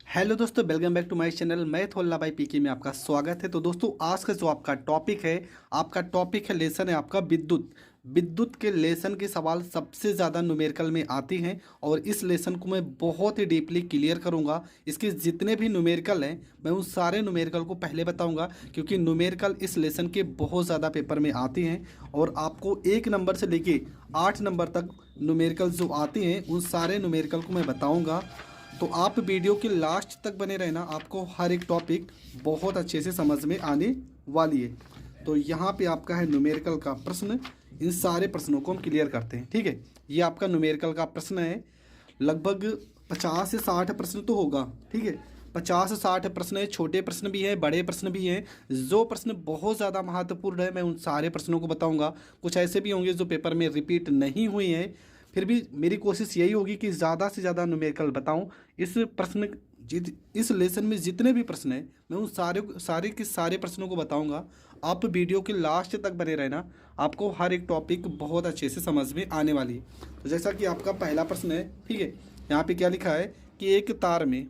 Hello दोस्तों, welcome back to my channel. मैं थोल्ला भाई पीके में आपका स्वागत है। तो दोस्तों, आज का जो आपका टॉपिक है लेसन है आपका विद्युत। विद्युत के लेसन के सवाल सबसे ज़्यादा न्यूमेरिकल में आती हैं और इस लेसन को मैं बहुत ही डीपली क्लियर करूंगा। इसके जितने भी न्यूमेरिकल हैं मैं उन सारे न्यूमेरिकल को पहले बताऊंगा, क्योंकि न्यूमेरिकल इस लेसन के बहुत ज़्यादा पेपर में आती हैं और आपको 1 नंबर से लेके 8 नंबर तक न्यूमेरिकल जो आते हैं उन सारे न्यूमेरिकल को मैं बताऊँगा। तो आप वीडियो के लास्ट तक बने रहना, आपको हर एक टॉपिक बहुत अच्छे से समझ में आने वाली है। तो यहाँ पे आपका है न्यूमेरिकल का प्रश्न। इन सारे प्रश्नों को हम क्लियर करते हैं, ठीक है। ये आपका न्यूमेरिकल का प्रश्न है। लगभग 50 से 60 प्रश्न तो होगा, ठीक है। 50 से 60 प्रश्न है, छोटे प्रश्न भी हैं, बड़े प्रश्न भी हैं। जो प्रश्न बहुत ज़्यादा महत्वपूर्ण है मैं उन सारे प्रश्नों को बताऊंगा। कुछ ऐसे भी होंगे जो पेपर में रिपीट नहीं हुए हैं, फिर भी मेरी कोशिश यही होगी कि ज़्यादा से ज़्यादा न्यूमेरिकल बताऊं। इस लेसन में जितने भी प्रश्न हैं मैं उन सारे प्रश्नों को बताऊंगा। आप वीडियो के लास्ट तक बने रहना, आपको हर एक टॉपिक बहुत अच्छे से समझ में आने वाली है। तो जैसा कि आपका पहला प्रश्न है, ठीक है। यहाँ पे क्या लिखा है कि एक तार में,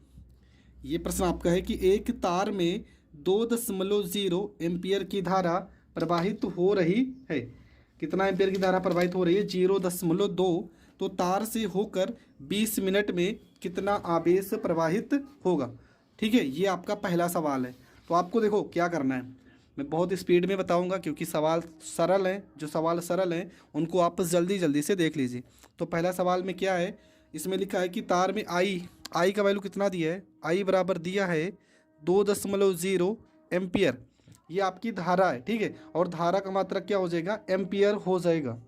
ये प्रश्न आपका है कि एक तार में 2.0 एम्पियर की धारा प्रवाहित हो रही है। कितना एम्पियर की धारा प्रवाहित हो रही है? 0.2। तो तार से होकर 20 मिनट में कितना आवेश प्रवाहित होगा? ठीक है, ये आपका पहला सवाल है। तो आपको देखो क्या करना है, मैं बहुत स्पीड में बताऊंगा क्योंकि सवाल सरल हैं। जो सवाल सरल हैं उनको आप जल्दी जल्दी से देख लीजिए। तो पहला सवाल में क्या है, इसमें लिखा है कि तार में आई का वैल्यू कितना दिया है? आई बराबर दिया है 2.0 एम्पियर। ये आपकी धारा है, ठीक है। और धारा का मात्रक क्या हो जाएगा? एम्पियर हो जाएगा।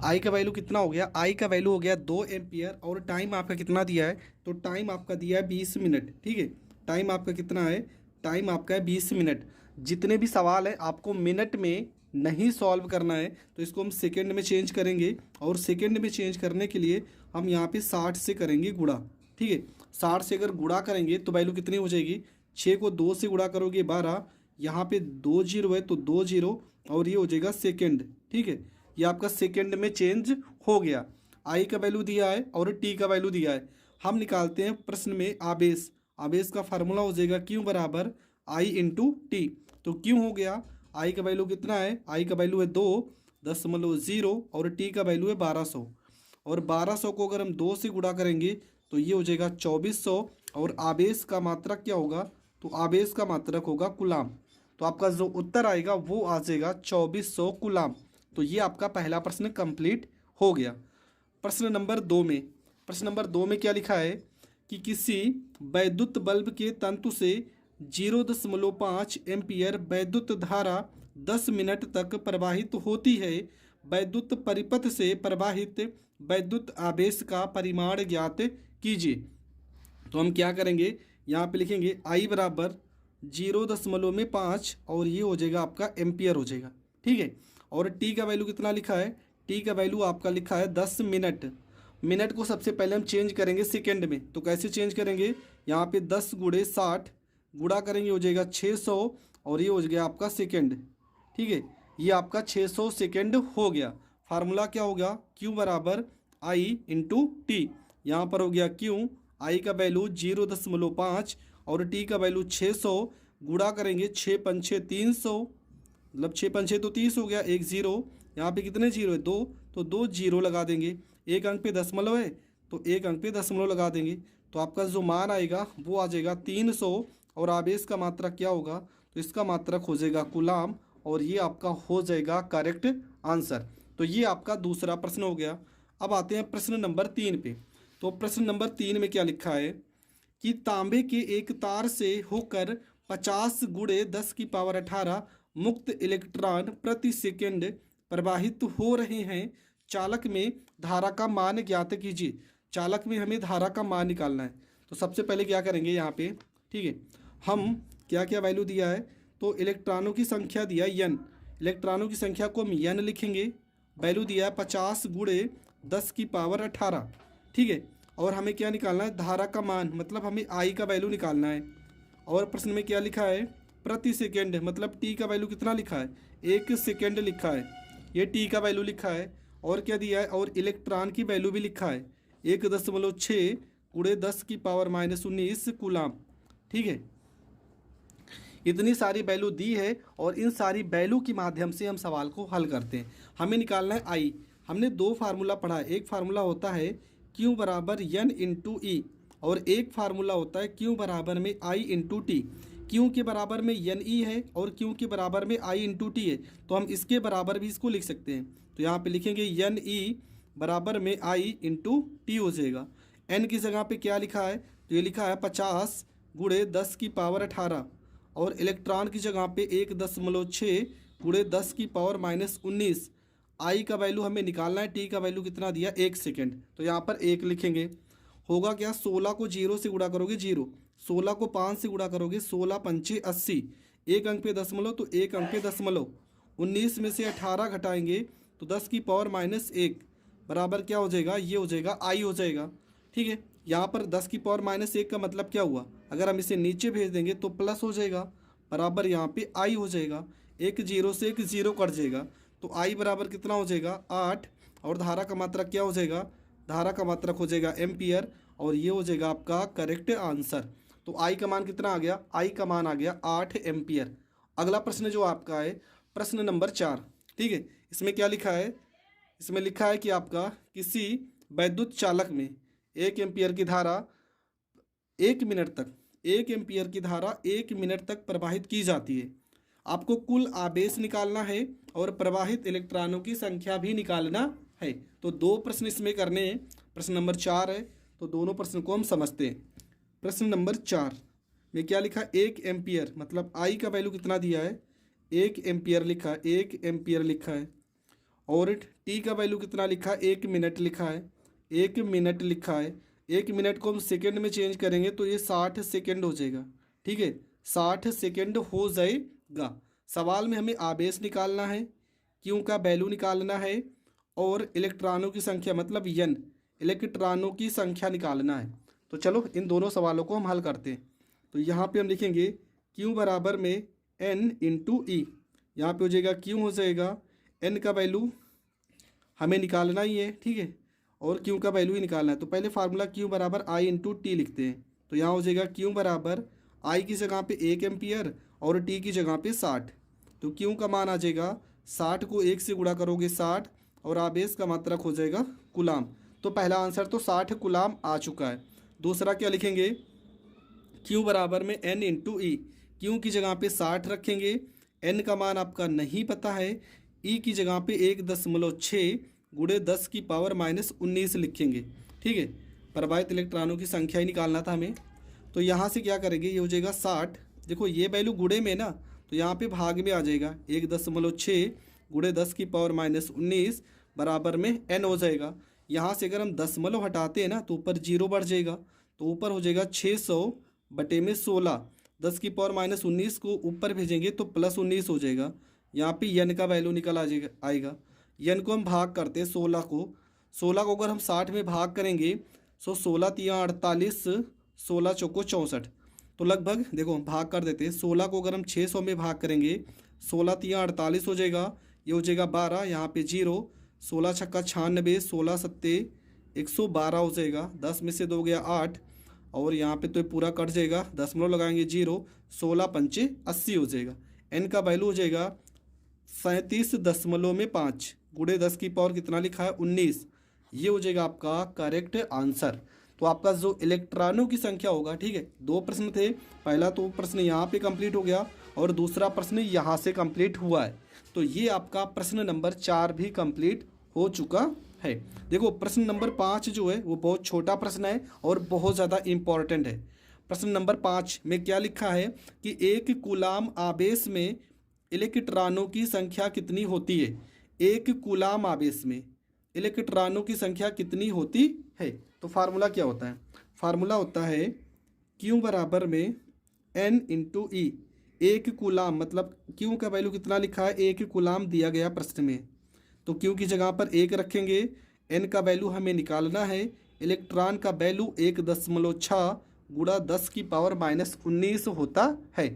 आई का वैल्यू कितना हो गया? आई का वैल्यू हो गया 2 एम्पियर और टाइम आपका कितना दिया है? तो टाइम आपका दिया है 20 मिनट, ठीक है। टाइम आपका कितना है? टाइम आपका है 20 मिनट। जितने भी सवाल हैं आपको मिनट में नहीं सॉल्व करना है, तो इसको हम सेकंड में चेंज करेंगे। और सेकंड में चेंज करने के लिए हम यहाँ पे 60 से करेंगे गुणा, ठीक है। 60 से अगर गुणा करेंगे तो वैल्यू कितनी हो जाएगी? 6 को 2 से गुणा करोगे 12, यहाँ पे 2 जीरो है तो 2 जीरो और ये हो जाएगा सेकेंड, ठीक है। ये आपका सेकेंड में चेंज हो गया। आई का वैल्यू दिया है और टी का वैल्यू दिया है। हम निकालते हैं प्रश्न में आवेश। आवेश का फार्मूला हो जाएगा क्यू बराबर आई इंटू टी। तो क्यू हो गया, आई का वैल्यू कितना है? आई का वैल्यू है 2.0 और टी का वैल्यू है 1200। और 1200 को अगर हम 2 से गुणा करेंगे तो ये हो जाएगा 2400। और आवेश का मात्रक क्या होगा? तो आवेश का मात्रक होगा कूलाम। तो आपका जो उत्तर आएगा वो आ जाएगा 2400 कूलाम। तो ये आपका पहला प्रश्न कंप्लीट हो गया। प्रश्न नंबर 2 में क्या लिखा है कि किसी वैद्युत बल्ब के तंतु से 0.5 एम्पियर वैद्युत धारा 10 मिनट तक प्रवाहित होती है। वैद्युत परिपथ से प्रवाहित वैद्युत आवेश का परिमाण ज्ञात कीजिए। तो हम क्या करेंगे, यहाँ पे लिखेंगे आई बराबर 0.5 और ये हो जाएगा आपका एम्पियर हो जाएगा, ठीक है। और टी का वैल्यू कितना लिखा है? टी का वैल्यू आपका लिखा है 10 मिनट। मिनट को सबसे पहले हम चेंज करेंगे सेकेंड में। तो कैसे चेंज करेंगे? यहाँ पे 10 गुणे 60 गुणा करेंगे हो जाएगा 600 और ये हो गया आपका सेकेंड, ठीक है। ये आपका 600 सेकेंड हो गया। फार्मूला क्या होगा? क्यू बराबर आई इंटू टी। यहाँ पर हो गया क्यू, आई का वैल्यू 0.5 और टी का वैल्यू 600। गुणा करेंगे 6 पंछे 300, मतलब 6 पंछे तो 30 हो गया, एक जीरो। यहाँ पे कितने जीरो है? 2, तो 2 जीरो लगा देंगे। एक अंक पे दशमलव है तो एक अंक पे दशमलव लगा देंगे। तो आपका जो मान आएगा वो आ जाएगा 300। और आवेश का मात्रक क्या होगा? तो इसका मात्रक हो जाएगा कूलाम और ये आपका हो जाएगा करेक्ट आंसर। तो ये आपका दूसरा प्रश्न हो गया। अब आते हैं प्रश्न नंबर 3 पे। तो प्रश्न नंबर 3 में क्या लिखा है कि तांबे के एक तार से होकर 50 गुणे 10 की पावर 18 मुक्त इलेक्ट्रॉन प्रति सेकंड प्रवाहित हो रहे हैं। चालक में धारा का मान ज्ञात कीजिए। चालक में हमें धारा का मान निकालना है। तो सबसे पहले क्या करेंगे यहाँ पे, ठीक है। हम क्या क्या वैल्यू दिया है? तो इलेक्ट्रॉनों की संख्या दिया है n। इलेक्ट्रॉनों की संख्या को हम n लिखेंगे। वैल्यू दिया है 50 गुणे 10 की पावर 18, ठीक है। और हमें क्या निकालना है? धारा का मान, मतलब हमें आई का वैल्यू निकालना है। और प्रश्न में क्या लिखा है? प्रति सेकेंड, मतलब टी का वैल्यू कितना लिखा है? 1 सेकेंड लिखा है, ये टी का वैल्यू लिखा है। और क्या दिया है? और इलेक्ट्रॉन की वैल्यू भी लिखा है 1.6 गुणे 10 की पावर -19 कूलाम। ठीक है, इतनी सारी वैल्यू दी है और इन सारी वैल्यू के माध्यम से हम सवाल को हल करते हैं। हमें निकालना है आई। हमने दो फार्मूला पढ़ा है, एक फार्मूला होता है Q बराबर N इंटू ई और एक फार्मूला होता है Q बराबर में I इंटू टी। Q के बराबर में एन ई है और Q के बराबर में I इंटू टी है, तो हम इसके बराबर भी इसको लिख सकते हैं। तो यहाँ पे लिखेंगे एन ई बराबर में I इंटू टी हो जाएगा। N की जगह पे क्या लिखा है, तो ये लिखा है 50 गुणे 10 की पावर 18 और इलेक्ट्रॉन की जगह पे 1.6 गुणे 10 की पावर -19। आई का वैल्यू हमें निकालना है, टी का वैल्यू कितना दिया 1 सेकेंड, तो यहाँ पर 1 लिखेंगे। होगा क्या, 16 को 0 से गुणा करोगे 0, 16 को 5 से गुणा करोगे 16 पंचे 80, एक अंक पे दशमलव तो एक अंक पे दशमलव, 19 में से 18 घटाएंगे तो 10 की पावर -1 बराबर क्या हो जाएगा, ये हो जाएगा आई हो जाएगा। ठीक है, यहाँ पर 10 की पावर -1 का मतलब क्या हुआ, अगर हम इसे नीचे भेज देंगे तो प्लस हो जाएगा, बराबर यहाँ पे आई हो जाएगा। एक 0 से एक 0 कट जाएगा तो आई बराबर कितना हो जाएगा 8 और धारा का मात्रक क्या हो जाएगा, धारा का मात्रक हो जाएगा एम्पियर और ये हो जाएगा आपका करेक्ट आंसर। तो आई का मान कितना आ गया, आई का मान आ गया 8 एम्पियर। अगला प्रश्न जो आपका है प्रश्न नंबर 4। ठीक है, इसमें क्या लिखा है, इसमें लिखा है कि आपका किसी वैद्युत चालक में 1 एम्पियर की धारा 1 मिनट तक, 1 एम्पियर की धारा 1 मिनट तक प्रवाहित की जाती है। आपको कुल आवेश निकालना है और प्रवाहित इलेक्ट्रॉनों की संख्या भी निकालना है। तो दो प्रश्न इसमें करने हैं, प्रश्न नंबर 4 है, तो दोनों प्रश्न को हम समझते हैं। प्रश्न नंबर 4 में क्या लिखा, 1 एम्पियर मतलब आई का वैल्यू कितना दिया है, 1 एम्पियर लिखा है, 1 एम्पियर लिखा है और टी का वैल्यू कितना लिखा है, 1 मिनट लिखा है, 1 मिनट लिखा है। 1 मिनट को हम सेकेंड में चेंज करेंगे तो ये 60 सेकेंड हो जाएगा। ठीक है, 60 सेकेंड हो जाएगा। सवाल में हमें आवेश निकालना है, क्यू का वैल्यू निकालना है और इलेक्ट्रॉनों की संख्या मतलब एन, इलेक्ट्रॉनों की संख्या निकालना है। तो चलो इन दोनों सवालों को हम हल करते हैं। तो यहाँ पे हम लिखेंगे क्यू बराबर में एन इंटू ई, यहाँ पर हो जाएगा क्यू हो जाएगा, एन का वैल्यू हमें निकालना ही है। ठीक है, और क्यू का वैल्यू ही निकालना है। तो पहले फार्मूला क्यू बराबर आई इंटू टी लिखते हैं। तो यहाँ हो जाएगा क्यू बराबर आई की जगह पे 1 एम्पियर और टी की जगह पे 60। तो क्यू का मान आ जाएगा 60 को 1 से गुणा करोगे 60 और आवेश का मात्रक हो जाएगा कूलाम। तो पहला आंसर तो 60 कूलाम आ चुका है। दूसरा क्या लिखेंगे, क्यू बराबर में एन इंटू ई, क्यू की जगह पे 60 रखेंगे, एन का मान आपका नहीं पता है, ई की जगह पे 1.6 गुणे 10 की पावर -19 लिखेंगे। ठीक है, प्रवाहित इलेक्ट्रॉनों की संख्या ही निकालना था हमें। तो यहाँ से क्या करेंगे, ये हो जाएगा 60, देखो ये वैल्यू गुणे में ना, तो यहाँ पे भाग में आ जाएगा 1.6 गुणे 10 की पावर -19 बराबर में n हो जाएगा। यहाँ से अगर हम दशमलव हटाते हैं ना तो ऊपर 0 बढ़ जाएगा, तो ऊपर हो जाएगा 600 बटे में 16, 10 की पावर -19 को ऊपर भेजेंगे तो +19 हो जाएगा। यहाँ पे n का वैल्यू निकल आएगा। n को हम भाग करते हैं 16 को अगर हम 60 में भाग करेंगे तो 16 तिया 48, 16 चौको 64, तो लगभग देखो भाग कर देते हैं। 16 को अगर हम 600 में भाग करेंगे 16 तिया 48 हो जाएगा, ये हो जाएगा 12, यहाँ पे 0, 16 छक्का 96, 16 सत्ते 112 हो जाएगा, 10 में से 2 गया 8 और यहाँ पे तो पूरा कट जाएगा, दशमलव लगाएंगे 0, 16 पंचे 80 हो जाएगा। n का वैल्यू हो जाएगा 37.5 गुणे 10 की पावर कितना लिखा है 19, ये हो जाएगा आपका करेक्ट आंसर। तो आपका जो इलेक्ट्रॉनों की संख्या होगा, ठीक है, दो प्रश्न थे, पहला तो प्रश्न यहाँ पे कंप्लीट हो गया और दूसरा प्रश्न यहाँ से कंप्लीट हुआ है। तो ये आपका प्रश्न नंबर 4 भी कंप्लीट हो चुका है। देखो प्रश्न नंबर 5 जो है वो बहुत छोटा प्रश्न है और बहुत ज़्यादा इम्पॉर्टेंट है। प्रश्न नंबर 5 में क्या लिखा है कि 1 कूलाम आवेश में इलेक्ट्रॉनों की संख्या कितनी होती है। 1 कूलाम आवेश में इलेक्ट्रॉनों की संख्या कितनी होती है। तो फार्मूला क्या होता है, फार्मूला होता है Q बराबर में N इंटू ई। 1 कूलाम मतलब Q का वैल्यू कितना लिखा है, 1 कूलाम दिया गया प्रश्न में, तो Q की जगह पर 1 रखेंगे। N का वैल्यू हमें निकालना है, इलेक्ट्रॉन का वैल्यू 1.6 गुणा 10 की पावर -19 होता है।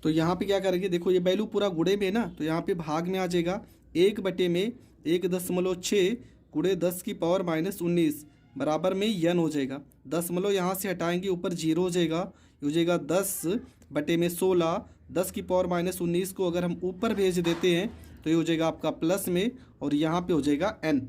तो यहाँ पे क्या करेंगे, देखो ये वैल्यू पूरा गुणे में ना, तो यहाँ पे भाग में आ जाएगा 1 बटे में 1.6 गुणे 10 की पावर -19, बराबर में n हो जाएगा। दशमलव यहाँ से हटाएंगे, ऊपर 0 हो जाएगा, ये हो जाएगा 10/16। 10⁻19 को अगर हम ऊपर भेज देते हैं तो ये हो जाएगा आपका प्लस में, और यहाँ पे हो जाएगा n।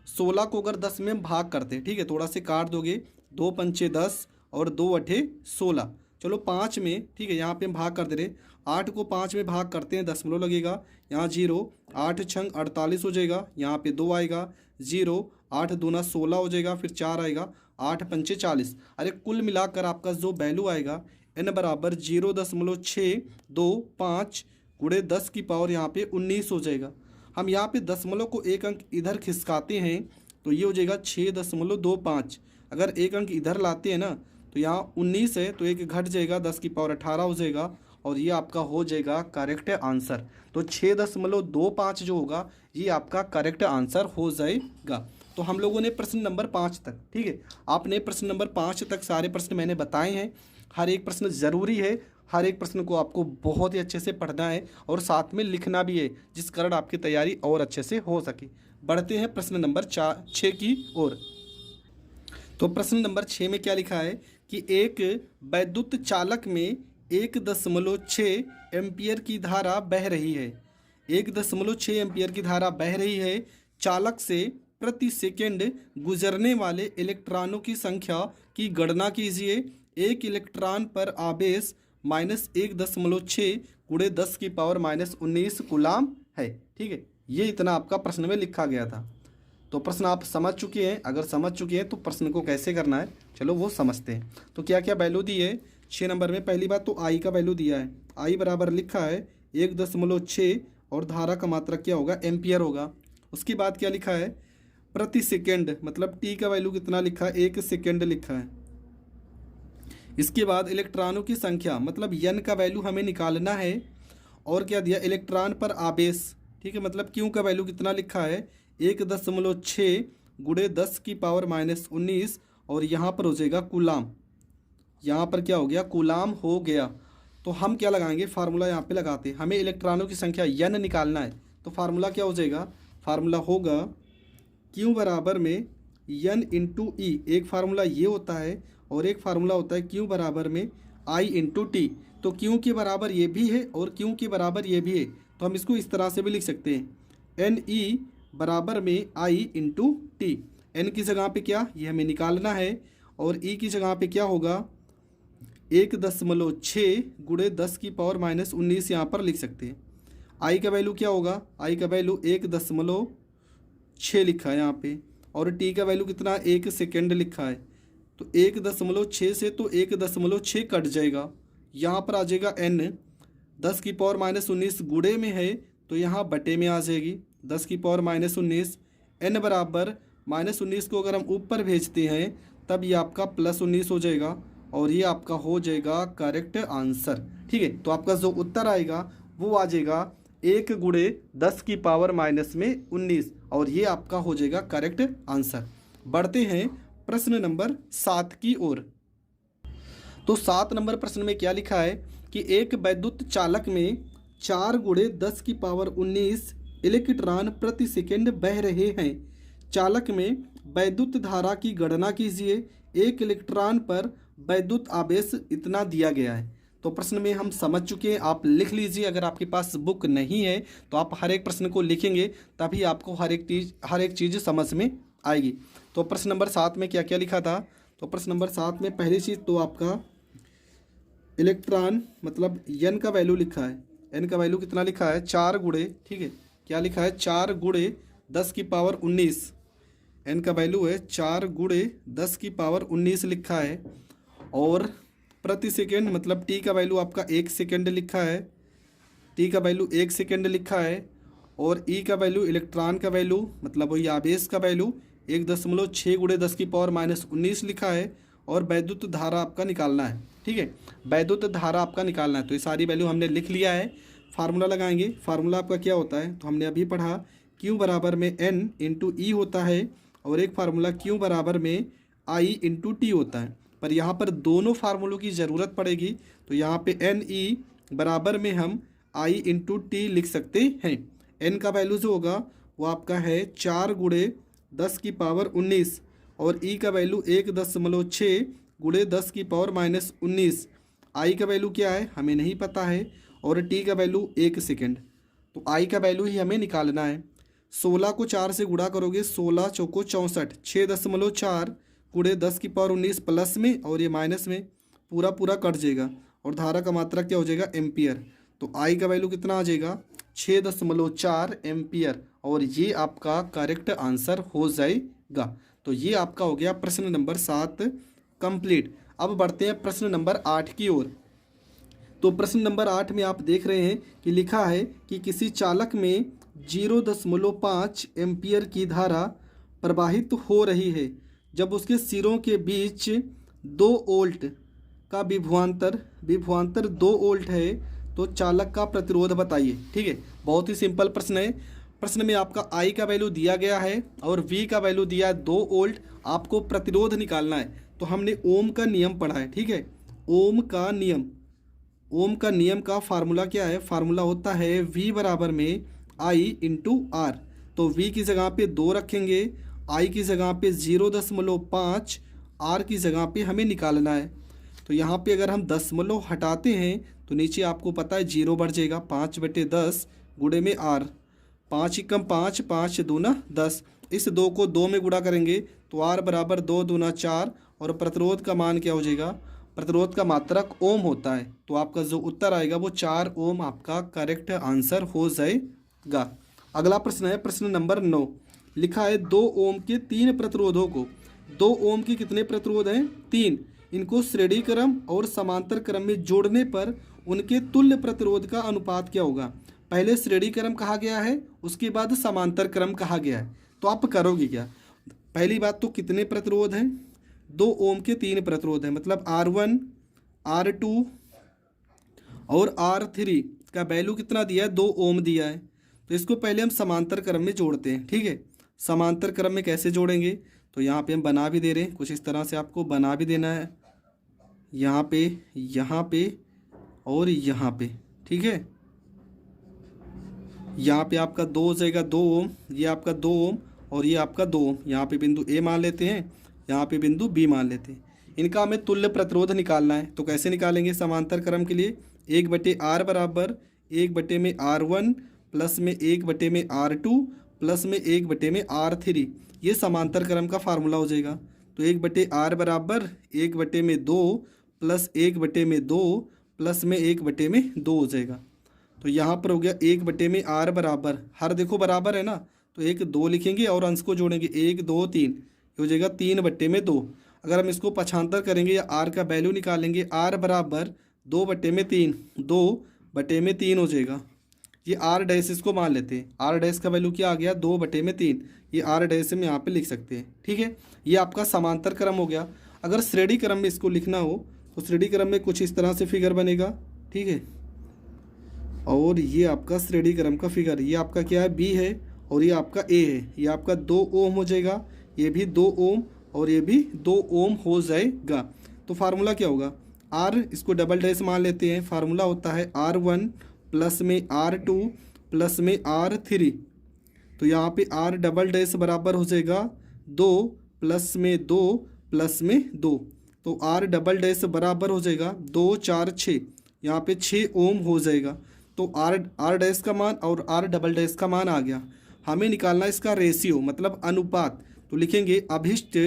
16 को अगर 10 में हम भाग करते हैं, ठीक है, थोड़ा से काट दोगे, 2 पंचे 10 और 2 अठे 16। चलो 5 में, ठीक है, यहाँ पे हम भाग कर दे रहे। 8 को 5 में भाग करते हैं, दशमलव लगेगा, यहाँ 0। 8 छंग 48 हो जाएगा, यहाँ पे 2 आएगा, 0। 8 दूना 16 हो जाएगा, फिर 4 आएगा, 8 पंचे 40। अरे कुल मिलाकर आपका जो वैल्यू आएगा n बराबर 0.625 गुणे 10 की पावर यहाँ पे 19 हो जाएगा। हम यहाँ पे दशमलव को एक अंक इधर खिसकाते हैं तो ये हो जाएगा 6.25। अगर एक अंक इधर लाते हैं ना तो यहाँ 19 है तो एक घट जाएगा, 10 की पावर 18 हो जाएगा, और ये आपका हो जाएगा करेक्ट आंसर। तो 6.25 जो होगा ये आपका करेक्ट आंसर हो जाएगा। तो हम लोगों ने प्रश्न नंबर 5 तक, ठीक है, आपने प्रश्न नंबर 5 तक सारे प्रश्न मैंने बताए हैं। हर एक प्रश्न ज़रूरी है, हर एक प्रश्न को आपको बहुत ही अच्छे से पढ़ना है और साथ में लिखना भी है, जिस कारण आपकी तैयारी और अच्छे से हो सके। बढ़ते हैं प्रश्न नंबर 6 की ओर। तो प्रश्न नंबर 6 में क्या लिखा है कि एक वैद्युत चालक में 1.6 एम्पियर की धारा बह रही है। 1.6 एम्पियर की धारा बह रही है। चालक से प्रति सेकंड गुजरने वाले इलेक्ट्रॉनों की संख्या की गणना कीजिए। एक इलेक्ट्रॉन पर आवेश -1.6 गुणे 10 की पावर -19 कूलाम है। ठीक है, ये इतना आपका प्रश्न में लिखा गया था। तो प्रश्न आप समझ चुके हैं। अगर समझ चुके हैं तो प्रश्न को कैसे करना है चलो वो समझते हैं। तो क्या क्या वैल्यू दी है 6 नंबर में। पहली बात तो आई का वैल्यू दिया है। आई बराबर लिखा है 1.6 और धारा का मात्रक क्या होगा, एम्पियर होगा। उसके बाद क्या लिखा है, प्रति सेकेंड, मतलब टी का वैल्यू कितना लिखा है, 1 सेकेंड लिखा है। इसके बाद इलेक्ट्रॉनों की संख्या, मतलब एन का वैल्यू हमें निकालना है। और क्या दिया, इलेक्ट्रॉन पर आवेश, ठीक है, मतलब क्यू का वैल्यू कितना लिखा है 1.6 गुणे 10 की पावर -19, और यहाँ पर हो जाएगा कूलाम। यहाँ पर क्या हो गया, कूलाम हो गया। तो हम क्या लगाएंगे, फार्मूला यहाँ पे लगाते हैं। हमें इलेक्ट्रॉनों की संख्या एन निकालना है। तो फार्मूला क्या हो जाएगा, फार्मूला होगा Q बराबर में एन इंटू ई। एक फार्मूला ये होता है और एक फार्मूला होता है Q बराबर में I इंटू टी। तो Q के बराबर ये भी है और Q के बराबर ये भी है। तो हम इसको इस तरह से भी लिख सकते हैं, एन ई बराबर में I इंटू टी। एन की जगह पे क्या, ये हमें निकालना है, और ई की जगह पे क्या होगा 1.6 गुणे 10 की पावर -19 यहाँ पर लिख सकते हैं। आई का वैल्यू क्या होगा, आई का वैल्यू 1.6 लिखा है यहाँ पे, और टी का वैल्यू कितना 1 सेकेंड लिखा है। तो 1.6 से तो 1.6 कट जाएगा, यहाँ पर आ जाएगा एन। 10 की पावर -19 गुणे में है तो यहाँ बटे में आ जाएगी 10 की पावर -19। एन बराबर -19 को अगर हम ऊपर भेजते हैं तब ये आपका +19 हो जाएगा, और ये आपका हो जाएगा करेक्ट आंसर। ठीक है, तो आपका जो उत्तर आएगा वो आ जाएगा 1 गुणे 10 की पावर -19, और ये आपका हो जाएगा करेक्ट आंसर। बढ़ते हैं प्रश्न नंबर 7 की ओर। तो 7 नंबर प्रश्न में क्या लिखा है कि एक वैद्युत चालक में 4 गुणे 10 की पावर 19 इलेक्ट्रॉन प्रति सेकंड बह रहे हैं। चालक में वैद्युत धारा की गणना कीजिए। एक इलेक्ट्रॉन पर वैद्युत आवेश इतना दिया गया है। तो प्रश्न में हम समझ चुके हैं, आप लिख लीजिए। अगर आपके पास बुक नहीं है तो आप हर एक प्रश्न को लिखेंगे, तभी आपको हर एक चीज़ समझ में आएगी। तो प्रश्न नंबर 7 में क्या क्या लिखा था, तो प्रश्न नंबर 7 में पहली चीज़ तो आपका इलेक्ट्रॉन, मतलब एन का वैल्यू लिखा है। एन का वैल्यू कितना लिखा है 4 गुणे, ठीक है, क्या लिखा है 4 गुणे 10 की पावर 19। एन का वैल्यू है 4 गुणे 10 की पावर 19 लिखा है। और प्रति सेकेंड, मतलब टी का वैल्यू आपका 1 सेकेंड लिखा है। टी का वैल्यू 1 सेकेंड लिखा है। और ई का वैल्यू, इलेक्ट्रॉन का वैल्यू, मतलब वही आवेश का वैल्यू 1.6 गुणे 10 की पावर -19 लिखा है। और वैद्युत धारा आपका निकालना है। ठीक है, वैद्युत धारा आपका निकालना है। तो ये सारी वैल्यू हमने लिख लिया है। फार्मूला लगाएंगे। फार्मूला आपका क्या होता है, तो हमने अभी पढ़ा Q बराबर में N इंटू ई होता है, और एक फार्मूला Q बराबर में I इंटू टी होता है। पर यहाँ पर दोनों फार्मूलों की ज़रूरत पड़ेगी। तो यहाँ पे NE बराबर में हम I इंटू टी लिख सकते हैं। N का वैल्यू जो होगा वो आपका है 4 गुणे 10 की पावर 19, और ई का वैल्यू 1.6 गुणे 10 की पावर -19। आई का वैल्यू क्या है हमें नहीं पता है, और टी का वैल्यू 1 सेकेंड। तो आई का वैल्यू ही हमें निकालना है। 16 को 4 से गुणा करोगे, 16 चौको 64, 6.4 गुणे 10 की पावर 19 प्लस में और ये माइनस में, पूरा पूरा कट जाएगा और धारा का मात्रा क्या हो जाएगा एम्पियर। तो आई का वैल्यू कितना आ जाएगा 6.4 एम्पियर, और ये आपका करेक्ट आंसर हो जाएगा। तो ये आपका हो गया प्रश्न नंबर 7 कंप्लीट। अब बढ़ते हैं प्रश्न नंबर 8 की ओर। तो प्रश्न नंबर 8 में आप देख रहे हैं कि लिखा है कि किसी चालक में 0.5 एम्पियर की धारा प्रवाहित हो रही है जब उसके सिरों के बीच 2 वोल्ट का विभवांतर 2 वोल्ट है, तो चालक का प्रतिरोध बताइए। ठीक है, बहुत ही सिंपल प्रश्न है। प्रश्न में आपका आई का वैल्यू दिया गया है और वी का वैल्यू दिया है 2 वोल्ट। आपको प्रतिरोध निकालना है। तो हमने ओम का नियम पढ़ा है। ठीक है, ओम का नियम का फार्मूला क्या है, फार्मूला होता है V बराबर में I इंटू आर। तो V की जगह पे 2 रखेंगे, I की जगह पे 0.5, R की जगह पे हमें निकालना है। तो यहाँ पे अगर हम दशमलव हटाते हैं तो नीचे आपको पता है 0 बढ़ जाएगा, 5/10 गुणे में R, 5 एकम 5, 5 दूना 10। इस 2 को 2 में गुणा करेंगे तो R बराबर 2 दूना 4, और प्रतिरोध का मान क्या हो जाएगा, प्रतिरोध का मात्रक ओम होता है। तो आपका जो उत्तर आएगा वो 4 ओम आपका करेक्ट आंसर हो जाएगा। अगला प्रश्न है प्रश्न नंबर 9। लिखा है 2 ओम के 3 प्रतिरोधों को, 2 ओम के कितने प्रतिरोध हैं 3, इनको श्रेणी क्रम और समांतर क्रम में जोड़ने पर उनके तुल्य प्रतिरोध का अनुपात क्या होगा। पहले श्रेणी क्रम कहा गया है, उसके बाद समांतर क्रम कहा गया है। तो आप करोगे क्या, पहली बात तो कितने प्रतिरोध हैं, 2 ओम के 3 प्रतिरोध हैं, मतलब R1, R2 और R3 का वैल्यू कितना दिया है 2 ओम दिया है। तो इसको पहले हम समांतर क्रम में जोड़ते हैं। ठीक है, समांतर क्रम में कैसे जोड़ेंगे, तो यहाँ पे हम बना भी दे रहे हैं, कुछ इस तरह से आपको बना भी देना है, यहाँ पे और यहाँ पे। ठीक है, यहाँ पे आपका 2 हो जाएगा 2 ओम, ये आपका 2 ओम और ये आपका 2 ओम। यहाँ पे बिंदु ए मान लेते हैं, यहाँ पे बिंदु बी मान लेते हैं। इनका हमें तुल्य प्रतिरोध निकालना है। तो कैसे निकालेंगे समांतर क्रम के लिए, 1/R बराबर 1/R1 प्लस में 1/R2 प्लस में 1/R3, ये समांतर क्रम का फार्मूला हो जाएगा। तो 1/R बराबर 1/2 प्लस 1/2 प्लस में 1/2 हो जाएगा। तो यहाँ पर हो गया 1/R बराबर, हर देखो बराबर है ना, तो 1 2 लिखेंगे और अंश को जोड़ेंगे, 1 2 3, ये हो जाएगा 3/2। अगर हम इसको पक्षांतर करेंगे या R का वैल्यू निकालेंगे, R बराबर 2/3, 2/3 हो जाएगा। ये R डैश इसको मान लेते हैं, R डैश का वैल्यू क्या आ गया 2/3, ये R डैश हम यहाँ पे लिख सकते हैं। ठीक है, ये आपका समांतर क्रम हो गया। अगर श्रेणी क्रम में इसको लिखना हो तो श्रेणी क्रम में कुछ इस तरह से फिगर बनेगा। ठीक है, और ये आपका श्रेणी क्रम का फिगर, ये आपका क्या है B है और ये आपका A है, ये आपका 2 ओम हो जाएगा, ये भी 2 ओम और ये भी 2 ओम हो जाएगा। तो फार्मूला क्या होगा, R इसको डबल डैश मान लेते हैं, फार्मूला होता है R1 प्लस में R2 प्लस में R3। तो यहाँ पे R डबल डैश बराबर हो जाएगा 2 प्लस में 2 प्लस में 2। तो R डबल डैश बराबर हो जाएगा 2 4 6, यहाँ पे 6 ओम हो जाएगा। तो R डैश का मान और R डबल डैश का मान आ गया। हमें निकालना इसका रेशियो, मतलब अनुपात। तो लिखेंगे अभिष्ट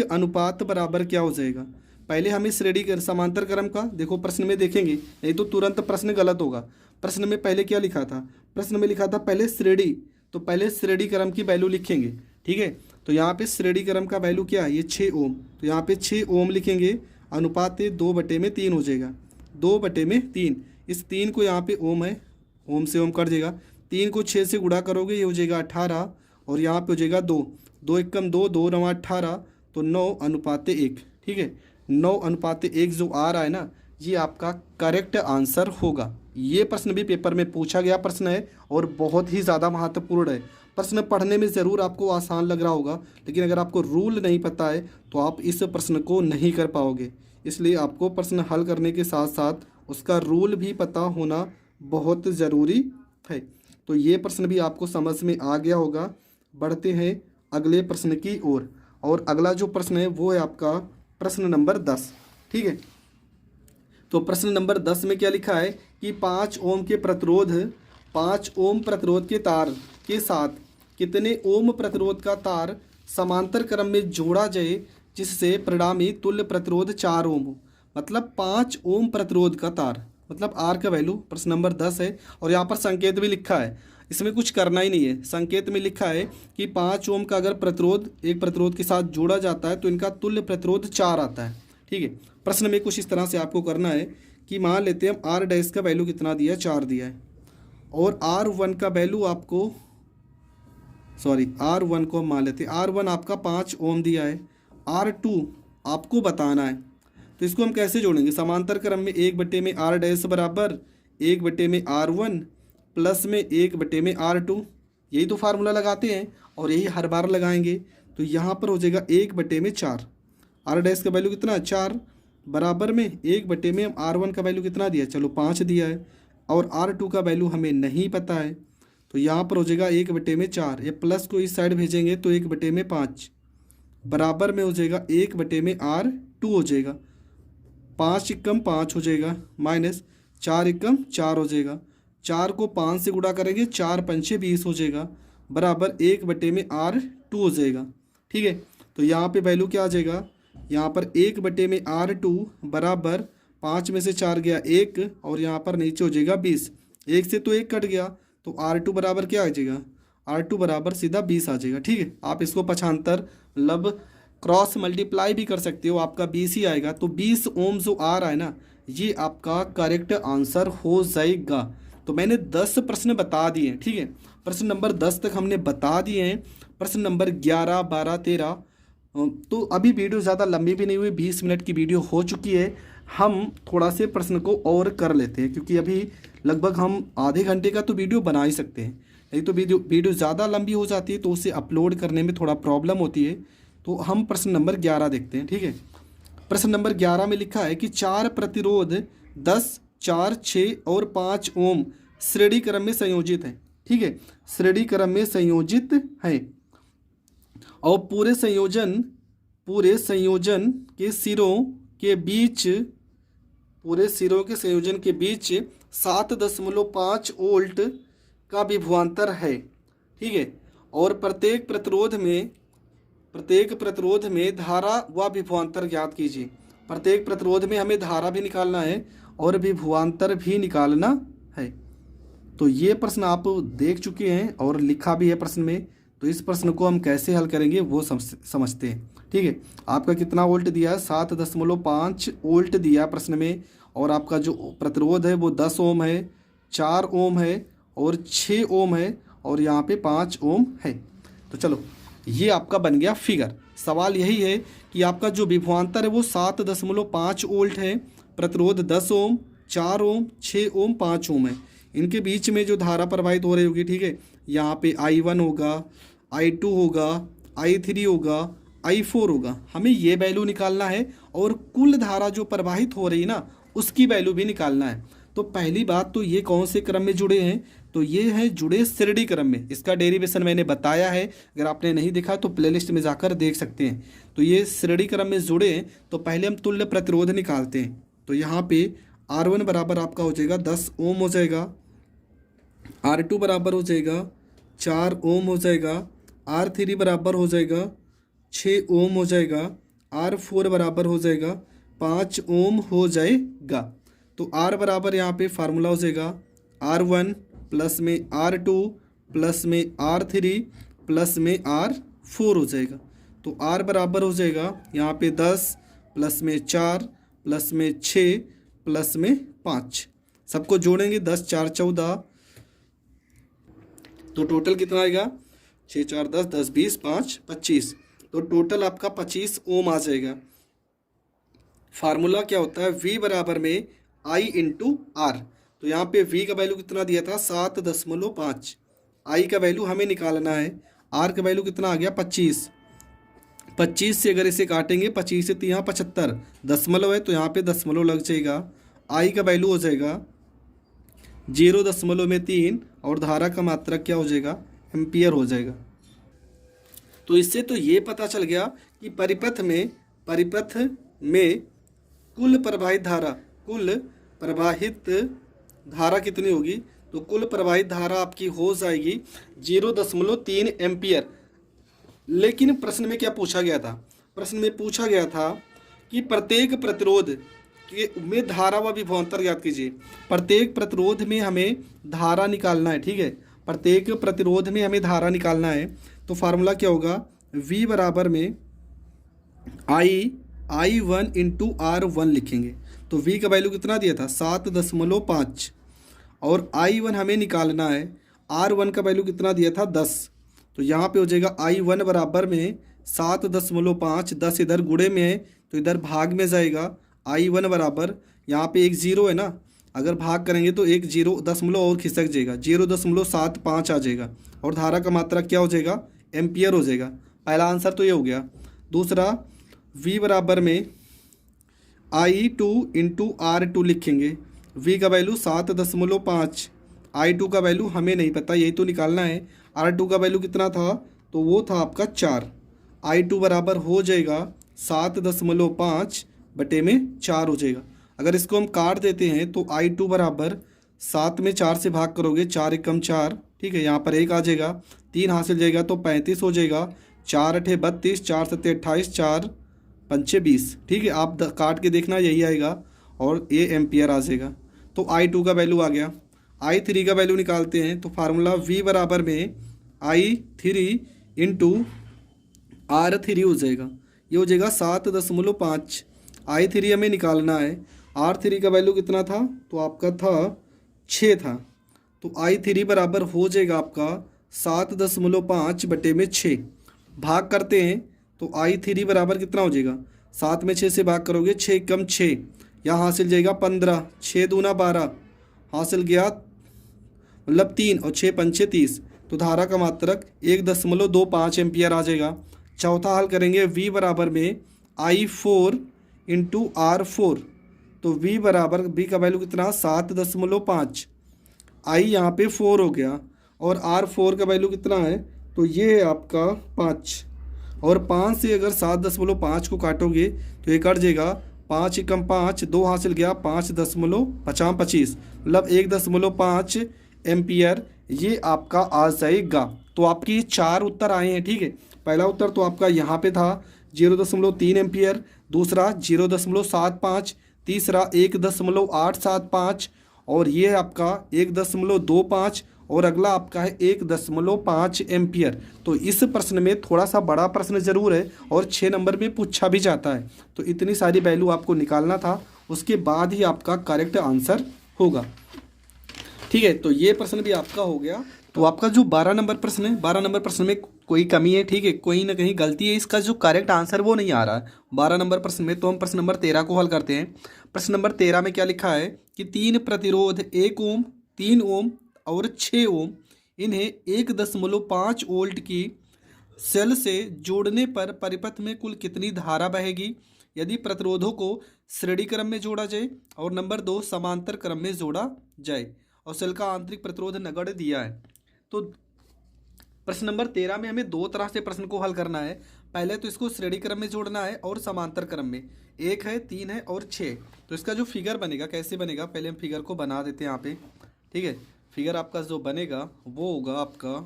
अनुपात बराबर क्या हो जाएगा। पहले हमें श्रेणी समांतर क्रम का देखो प्रश्न में देखेंगे, नहीं तो तुरंत प्रश्न गलत होगा। प्रश्न में पहले क्या लिखा था, प्रश्न में लिखा था पहले श्रेणी, तो पहले श्रेणी क्रम की वैल्यू लिखेंगे। ठीक है, तो यहाँ पे श्रेणी क्रम का वैल्यू क्या है, ये 6 ओम, तो यहाँ पे 6 ओम लिखेंगे, अनुपात 2/3 हो जाएगा, 2/3। इस 3 को यहाँ पे ओम है, ओम से ओम कट जाएगा, 3 को 6 से गुणा करोगे, ये हो जाएगा 18 और यहाँ पे हो जाएगा 2, 2 एकम 2, 2 9 18, तो 9:1। ठीक है, 9:1 जो आ रहा है ना, ये आपका करेक्ट आंसर होगा। ये प्रश्न भी पेपर में पूछा गया प्रश्न है और बहुत ही ज़्यादा महत्वपूर्ण है। प्रश्न पढ़ने में ज़रूर आपको आसान लग रहा होगा, लेकिन अगर आपको रूल नहीं पता है तो आप इस प्रश्न को नहीं कर पाओगे। इसलिए आपको प्रश्न हल करने के साथ साथ उसका रूल भी पता होना बहुत ज़रूरी है। तो ये प्रश्न भी आपको समझ में आ गया होगा। बढ़ते हैं अगले प्रश्न की ओर। और अगला जो प्रश्न है वो है आपका प्रश्न नंबर 10। ठीक है, तो प्रश्न नंबर 10 में क्या लिखा है कि 5 ओम प्रतिरोध के तार के साथ कितने ओम प्रतिरोध का तार समांतर क्रम में जोड़ा जाए जिससे परिणामी तुल्य प्रतिरोध 4 ओम हो। मतलब 5 ओम प्रतिरोध का तार, मतलब आर का वैल्यू प्रश्न नंबर 10 है। और यहाँ पर संकेत भी लिखा है, इसमें कुछ करना ही नहीं है। संकेत में लिखा है कि 5 ओम का अगर प्रतिरोध एक प्रतिरोध के साथ जोड़ा जाता है तो इनका तुल्य प्रतिरोध 4 आता है। ठीक है, प्रश्न में कुछ इस तरह से आपको करना है कि मान लेते हैं हम आर डैश का वैल्यू कितना दिया है, 4 दिया है, और R1 का वैल्यू आपको R1 को हम मान लेते हैं, R1 आपका 5 ओम दिया है, R2 आपको बताना है। तो इसको हम कैसे जोड़ेंगे, समांतर क्रम में 1 में R डैश बराबर 1 में R1 प्लस में 1 में R2, यही तो फार्मूला लगाते हैं और यही हर बार लगाएंगे। तो यहाँ पर हो जाएगा 1 में 4, आर डैश का वैल्यू कितना 4 बराबर में 1 में हम R1 का वैल्यू कितना दिया, चलो 5 दिया है, और R2 का वैल्यू हमें नहीं पता है। तो यहाँ पर हो जाएगा 1 में 4, ये प्लस को इस साइड भेजेंगे तो 1 में 5 बराबर में हो जाएगा 1 में R2 हो जाएगा, 5 एकम 5 हो जाएगा, माइनस 4 एकम 4 हो जाएगा, 4 को 5 से गुणा करेंगे, 4 पंचे 20 हो जाएगा, बराबर 1 में R2 हो जाएगा। ठीक है, तो यहाँ पे वैल्यू क्या आ जाएगा, यहाँ पर 1 में R2 बराबर 5 में से 4 गया 1, और यहाँ पर नीचे हो जाएगा 20, 1 से तो 1 कट गया, तो R2 बराबर क्या आ जाएगा, R2 बराबर सीधा 20 आ जाएगा। ठीक है, आप इसको पक्षांतर मतलब क्रॉस मल्टीप्लाई भी कर सकते हो, आपका 20 ही आएगा। तो 20 ओम जो आ रहा है ना, ये आपका करेक्ट आंसर हो जाएगा। तो मैंने 10 प्रश्न बता दिए हैं। ठीक है, प्रश्न नंबर 10 तक हमने बता दिए हैं। प्रश्न नंबर 11, 12, 13 तो अभी वीडियो ज़्यादा लंबी भी नहीं हुई, 20 मिनट की वीडियो हो चुकी है। हम थोड़ा से प्रश्न को और कर लेते हैं, क्योंकि अभी लगभग हम आधे घंटे का तो वीडियो बना ही सकते हैं, नहीं तो वीडियो ज़्यादा लंबी हो जाती है तो उसे अपलोड करने में थोड़ा प्रॉब्लम होती है। तो हम प्रश्न नंबर 11 देखते हैं। ठीक है, प्रश्न नंबर 11 में लिखा है कि 4 प्रतिरोध 10, 4, 6 और 5 ओम श्रेणी क्रम में संयोजित है। ठीक है, श्रेणी क्रम में संयोजित है और पूरे संयोजन के सिरों के बीच 7.5 वोल्ट का विभवांतर है। ठीक है, और प्रत्येक प्रतिरोध में धारा व विभवांतर ज्ञात कीजिए। प्रत्येक प्रतिरोध में हमें धारा भी निकालना है और विभवांतर भी निकालना है। तो ये प्रश्न आप देख चुके हैं और लिखा भी है प्रश्न में। तो इस प्रश्न को हम कैसे हल करेंगे वो समझते हैं। ठीक है, आपका कितना वोल्ट दिया है, 7.5 वोल्ट दिया है प्रश्न में, और आपका जो प्रतिरोध है वो 10 ओम है, 4 ओम है और 6 ओम है, और यहाँ पे 5 ओम है। तो चलो, ये आपका बन गया फिगर। सवाल यही है कि आपका जो विभवांतर है वो 7.5 वोल्ट है, प्रतिरोध 10 ओम, 4 ओम, 6 ओम, 5 ओम है। इनके बीच में जो धारा प्रवाहित हो रही होगी, ठीक है, यहाँ पे I1 होगा, I2 होगा, I3 होगा, I4 होगा। हमें ये वैल्यू निकालना है और कुल धारा जो प्रवाहित हो रही है ना उसकी वैल्यू भी निकालना है। तो पहली बात तो ये कौन से क्रम में जुड़े हैं, तो ये है जुड़े श्रेणी क्रम में। इसका डेरिवेशन मैंने बताया है, अगर आपने नहीं देखा तो प्लेलिस्ट में जाकर देख सकते हैं। तो ये श्रेणी क्रम में जुड़े हैं। तो पहले हम तुल्य प्रतिरोध निकालते हैं। तो यहाँ पे R1 बराबर आपका हो जाएगा 10 ओम हो जाएगा, R2 बराबर हो जाएगा 4 ओम हो जाएगा, R3 बराबर हो जाएगा 6 ओम हो जाएगा, R4 बराबर हो जाएगा 5 ओम हो जाएगा। तो R बराबर यहाँ पे फार्मूला हो जाएगा R1 प्लस में R2 प्लस में R3 प्लस में R4 हो जाएगा। तो R बराबर हो जाएगा यहाँ पे 10 प्लस में 4 प्लस में 6 प्लस में 5, सबको जोड़ेंगे 10 4 14, तो टोटल कितना आएगा 6 4 10 10 20 5 25। तो टोटल आपका 25 ओम आ जाएगा। फार्मूला क्या होता है, V बराबर में I इंटू आर। तो यहाँ पे V का वैल्यू कितना दिया था 7.5, I का वैल्यू हमें निकालना है, R का वैल्यू कितना आ गया 25। 25 से अगर इसे काटेंगे 25 से यहाँ 75, दशमलव है तो यहाँ पे दशमलव लग जाएगा। I का वैल्यू हो जाएगा 0.3 और धारा का मात्रक क्या हो जाएगा, एम्पियर हो जाएगा। तो इससे तो ये पता चल गया कि परिपथ में कुल प्रवाहित धारा कितनी होगी। तो कुल प्रवाहित धारा आपकी हो जाएगी 0.3 एम्पियर। लेकिन प्रश्न में क्या पूछा गया था, प्रश्न में पूछा गया था कि प्रत्येक प्रतिरोध के में धारा व विभवांतर ज्ञात कीजिए। प्रत्येक प्रतिरोध में हमें धारा निकालना है, ठीक है, प्रत्येक प्रतिरोध में हमें धारा निकालना है। तो फार्मूला क्या होगा, V बराबर में I1 इंटू R1 लिखेंगे। तो V का वैल्यू कितना दिया था 7.5 और I1 हमें निकालना है, R1 का वैल्यू कितना दिया था 10। तो यहाँ पे हो जाएगा I1 बराबर में 7.5, 10 इधर गुणे में है तो इधर भाग में जाएगा। I1 बराबर यहाँ पे एक जीरो है ना, अगर भाग करेंगे तो एक 0.0 और खिसक जाएगा, 0.75 आ जाएगा और धारा का मात्रा क्या हो जाएगा, एम्पियर हो जाएगा। पहला आंसर तो ये हो गया। दूसरा V बराबर में I2 इंटू R2 लिखेंगे। V का वैल्यू 7.5, I2 का वैल्यू हमें नहीं पता, यही तो निकालना है। R2 का वैल्यू कितना था, तो वो था आपका 4। I2 बराबर हो जाएगा 7.5 बटे में 4 हो जाएगा। अगर इसको हम काट देते हैं तो I2 बराबर 7 में 4 से भाग करोगे, 4 एकम 4, ठीक है, यहाँ पर 1 आ जाएगा, 3 हासिल जाएगा तो 35 हो जाएगा, 4 अठे 32, 4 सत्ते 28, 4 पंचे 20, ठीक है। आप काट के देखना यही आएगा और ये एम्पियर आ जाएगा। तो I2 का वैल्यू आ गया। I3 का वैल्यू निकालते हैं तो फार्मूला V बराबर में I3 इंटू R3 हो जाएगा, ये हो जाएगा 7.5। I3 हमें निकालना है, R3 का वैल्यू कितना था, तो आपका था 6 था। तो I3 बराबर हो जाएगा आपका 7.5 बटे में 6। भाग करते हैं तो I3 बराबर कितना हो जाएगा, 7 में 6 से भाग करोगे, 6 कम 6, यहाँ हासिल जाएगा 15, 6 दूना 12, हासिल गया मतलब 3 और 6 पंचे 30। तो धारा का मात्रक 1.25 एम्पियर आ जाएगा। चौथा हल करेंगे, V बराबर में I4 इंटू R4। तो V बराबर, V का वैल्यू कितना 7.5, I यहाँ पे 4 हो गया और R4 का वैल्यू कितना है, तो ये है आपका 5 और 5 से अगर 7.5 को काटोगे तो ये कट जाएगा, 5 एकम 5, 2 हासिल गया, 5.25 मतलब 1.5 एम्पियर ये आपका आ जाएगा। तो आपकी 4 उत्तर आए हैं, ठीक है। पहला उत्तर तो आपका यहाँ पे था 0.3 एम्पियर, दूसरा 0.75, तीसरा 1.875 और ये आपका 1.25 और अगला आपका है 1.5 एम्पियर। तो इस प्रश्न में थोड़ा सा बड़ा प्रश्न जरूर है और 6 नंबर में पूछा भी जाता है। तो इतनी सारी वैल्यू आपको निकालना था, उसके बाद ही आपका करेक्ट आंसर होगा, ठीक है। तो ये प्रश्न भी आपका हो गया। तो आपका जो 12 नंबर प्रश्न है, 12 नंबर प्रश्न में कोई कमी है, ठीक है, कोई ना कहीं गलती है, इसका जो करेक्ट आंसर वो नहीं आ रहा है 12 नंबर प्रश्न में। तो हम प्रश्न नंबर 13 को हल करते हैं। प्रश्न नंबर 13 में क्या लिखा है कि 3 प्रतिरोध 1 ओम, 3 ओम और 6 ओम, इन्हें 1.5 वोल्ट की सेल से जोड़ने पर परिपथ में कुल कितनी धारा बहेगी यदि प्रतिरोधों को श्रेणी क्रम में जोड़ा जाए और नंबर 2 समांतर क्रम में जोड़ा जाए और सेल का आंतरिक प्रतिरोध नगण्य दिया है। तो प्रश्न नंबर 13 में हमें 2 तरह से प्रश्न को हल करना है। पहले तो इसको श्रेणी क्रम में जोड़ना है और समांतर क्रम में, 1 है, 3 है और 6। तो इसका जो फिगर बनेगा कैसे बनेगा, पहले हम फिगर को बना देते हैं यहाँ पे, ठीक है। फिगर आपका जो बनेगा वो होगा आपका,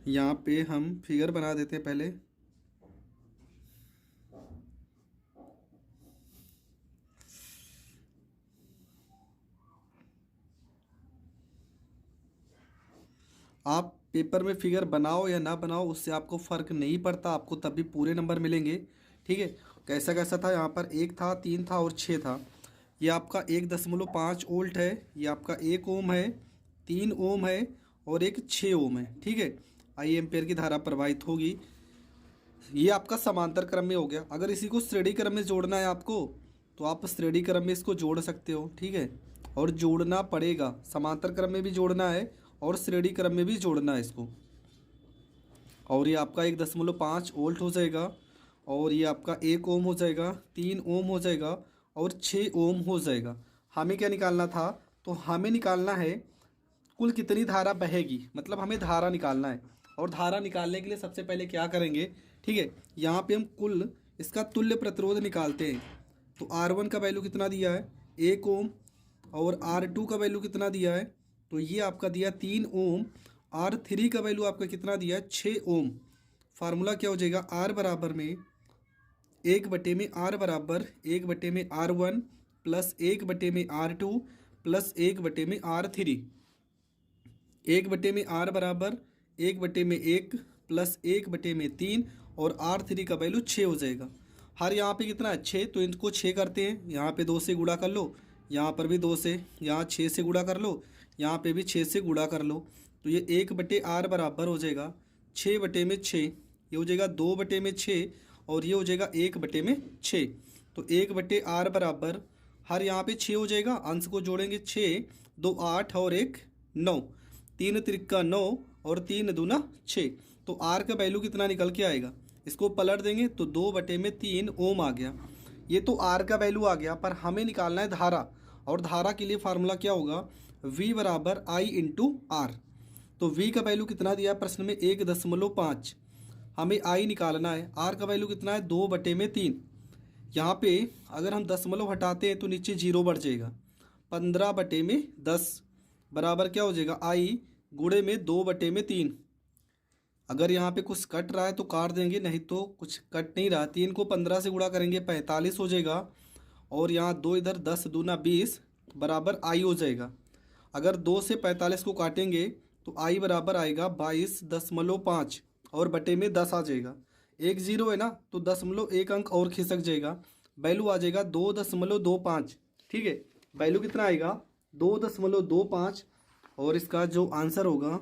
यहाँ पे हम फिगर बना देते हैं पहले। आप पेपर में फिगर बनाओ या ना बनाओ उससे आपको फ़र्क नहीं पड़ता, आपको तब भी पूरे नंबर मिलेंगे, ठीक है। कैसा कैसा था, यहाँ पर 1 था, 3 था और 6 था। ये आपका 1.5 वोल्ट है, ये आपका 1 ओम है, 3 ओम है और एक 6 ओम है, ठीक है। आई एम्पेयर की धारा प्रवाहित होगी। ये आपका समांतर क्रम में हो गया। अगर इसी को श्रेणी क्रम में जोड़ना है आपको तो आप श्रेणी क्रम में इसको जोड़ सकते हो, ठीक है, और जोड़ना पड़ेगा, समांतर क्रम में भी जोड़ना है और श्रेणी क्रम में भी जोड़ना है इसको। और ये आपका 1.5 वोल्ट हो जाएगा और ये आपका 1 ओम हो जाएगा, 3 ओम हो जाएगा और 6 ओम हो जाएगा। हमें क्या निकालना था, तो हमें निकालना है कुल कितनी धारा बहेगी, मतलब हमें धारा निकालना है। और धारा निकालने के लिए सबसे पहले क्या करेंगे, ठीक है, यहाँ पे हम कुल इसका तुल्य प्रतिरोध निकालते हैं। तो R1 का वैल्यू कितना दिया है 1 ओम, और R2 का वैल्यू कितना दिया है, तो ये आपका दिया 3 ओम। R3 का वैल्यू आपका कितना दिया है 6 ओम। फार्मूला क्या हो जाएगा, R बराबर में 1/R बराबर 1/में R1 प्लस 1/में R2 प्लस 1/में R3। 1/में R बराबर 1/में 1 प्लस 1/में 3 और R3 का वैल्यू 6 हो जाएगा। हर यहाँ पे कितना है 6, तो इनको 6 करते हैं, यहाँ पे 2 से गुणा कर लो, यहाँ पर भी 2 से, यहाँ 6 से गुणा कर लो, यहाँ पे भी 6 से गुणा कर लो। तो ये 1/R बराबर हो जाएगा 6/में 6, ये हो जाएगा 2/में 6 और ये हो जाएगा 1/में 6। तो 1/R बराबर हर यहाँ पे 6 हो जाएगा, अंश को जोड़ेंगे 6 2 8 और 1 9, 3 त्रिका 9 और 3 दूना 6। तो R का वैल्यू कितना निकल के आएगा, इसको पलट देंगे तो 2/3 ओम आ गया। ये तो R का वैल्यू आ गया, पर हमें निकालना है धारा, और धारा के लिए फार्मूला क्या होगा, V बराबर I इंटू R। तो V का वैल्यू कितना दिया प्रश्न में 1.5, हमें I निकालना है। R का वैल्यू कितना है 2/3। यहाँ पे अगर हम दशमलव हटाते हैं तो नीचे 0 बढ़ जाएगा, 15/10 बराबर क्या हो जाएगा I गुणे में 2/3। अगर यहाँ पे कुछ कट रहा है तो काट देंगे, नहीं तो कुछ कट नहीं रहा। 3 को 15 से गुणा करेंगे 45 हो जाएगा, और यहाँ 2 इधर 10 दूना 20 बराबर I हो जाएगा। अगर 2 से 45 को काटेंगे तो I बराबर आएगा 22.5 और बटे में 10 आ जाएगा। 1 0 है ना, तो 0.1 अंक और खिसक जाएगा, वैल्यू आ जाएगा 2.25। ठीक है, वैल्यू कितना आएगा 2.25, और इसका जो आंसर होगा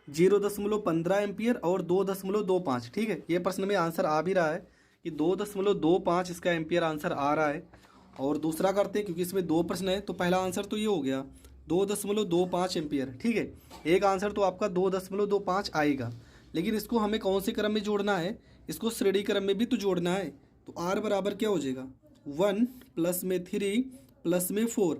0.15 एम्पियर और 2.25। ठीक है, ये प्रश्न में आंसर आ भी रहा है कि 2.25 इसका एम्पियर आंसर आ रहा है। और दूसरा करते हैं, क्योंकि इसमें 2 प्रश्न है, तो पहला आंसर तो ये हो गया 2.25 एम्पियर। ठीक है, एक आंसर तो आपका 2.25 आएगा, लेकिन इसको हमें कौन से क्रम में जोड़ना है, इसको श्रेणी क्रम में भी तो जोड़ना है। तो R बराबर क्या हो जाएगा 1 प्लस में 3 प्लस में 4,